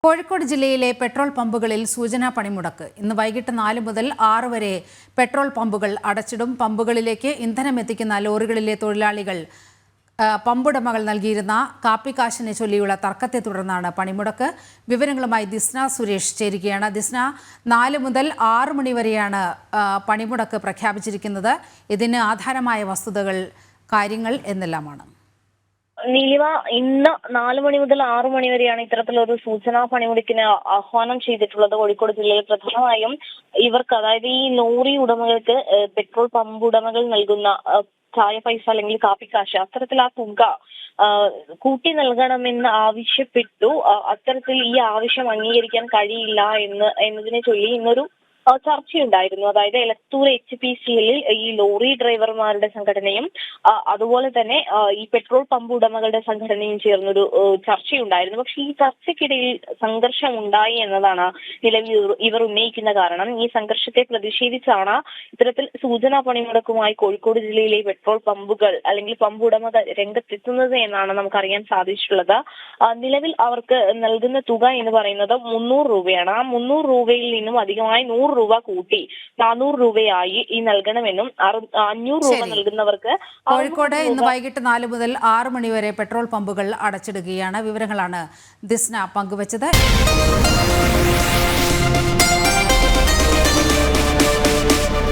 കോഴിക്കോട് ജില്ലയിലെ പെട്രോൾ പമ്പുകളിൽ സൂചനാ പണിമുടക്ക്. ഇന്ന് വൈകിട്ട് 4 മുതൽ 6 വരെ പെട്രോൾ പമ്പുകൾ അടച്ചിടും. പമ്പുകളിലേക്ക് ഇന്ധനം എത്തിക്കുന്ന ലോറികളിലെ തൊഴിലാളികൾ പമ്പുടമകൾ നൽകിയിരുന്ന കാപ്പിക്കാശിനെ ചൊല്ലിയുള്ള തർക്കത്തെ തുടർന്നാണ് പണിമുടക്ക്. വിവരങ്ങളുമായി ദിസ്ന സുരേഷ് ചേരുകയാണ്. ദിസ്ന, 4 മുതൽ 6 മണി വരെയാണ് പണിമുടക്ക് പ്രഖ്യാപിച്ചിരിക്കുന്നത്. ഇതിന് ആധാരമായ വസ്തുതകൾ, കാര്യങ്ങൾ എന്നെല്ലാമാണ്? നീലിമ, ഇന്ന് 4 മണി മുതൽ 6 മണി വരെയാണ് ഇത്തരത്തിലൊരു സൂചനാ പണിമുടക്കിന് ആഹ്വാനം ചെയ്തിട്ടുള്ളത്. കോഴിക്കോട് ജില്ലയിൽ പ്രധാനമായും ഇവർക്ക്, അതായത് ഈ ലോറി ഉടമകൾക്ക് പെട്രോൾ പമ്പ് ഉടമകൾ നൽകുന്ന ചായ പൈസ അല്ലെങ്കിൽ കാപ്പിക്കാശ്, അത്തരത്തിൽ ആ തുക കൂട്ടി നൽകണമെന്ന് ആവശ്യപ്പെട്ടു. അത്തരത്തിൽ ഈ ആവശ്യം അംഗീകരിക്കാൻ കഴിയില്ല എന്നതിനെ ചൊല്ലി ഇന്നൊരു ചർച്ചയുണ്ടായിരുന്നു. അതായത് എലത്തൂർ HPCL ഈ ലോറി ഡ്രൈവർമാരുടെ സംഘടനയും അതുപോലെ തന്നെ ഈ പെട്രോൾ പമ്പ് ഉടമകളുടെ സംഘടനയും ചേർന്നൊരു ചർച്ചയുണ്ടായിരുന്നു. പക്ഷെ ഈ ചർച്ചയ്ക്കിടയിൽ സംഘർഷം ഉണ്ടായി എന്നതാണ് നിലവിൽ ഇവർ ഉന്നയിക്കുന്ന കാരണം. ഈ സംഘർഷത്തെ പ്രതിഷേധിച്ചാണ് ഇത്തരത്തിൽ സൂചനാ പണിമുടക്കുമായി കോഴിക്കോട് ജില്ലയിലെ പെട്രോൾ പമ്പുകൾ അല്ലെങ്കിൽ പമ്പ് ഉടമകൾ രംഗത്തെത്തുന്നത് എന്നാണ് നമുക്കറിയാൻ സാധിച്ചിട്ടുള്ളത്. നിലവിൽ അവർക്ക് നൽകുന്ന തുക എന്ന് പറയുന്നത് 300 രൂപയാണ്. ആ 300 രൂപയിൽ നിന്നും അധികമായി 100 രൂപ കൂട്ടി 400 രൂപയായി ഈ നൽകണമെന്നും 500 രൂപ നൽകുന്നവർക്ക്. കോഴിക്കോട് ഇന്ന് വൈകിട്ട് 4 മുതൽ 6 മണി വരെ പെട്രോൾ പമ്പുകൾ അടച്ചിടുകയാണ്. വിവരങ്ങളാണ് ദിസ്ന പങ്കുവച്ചത്.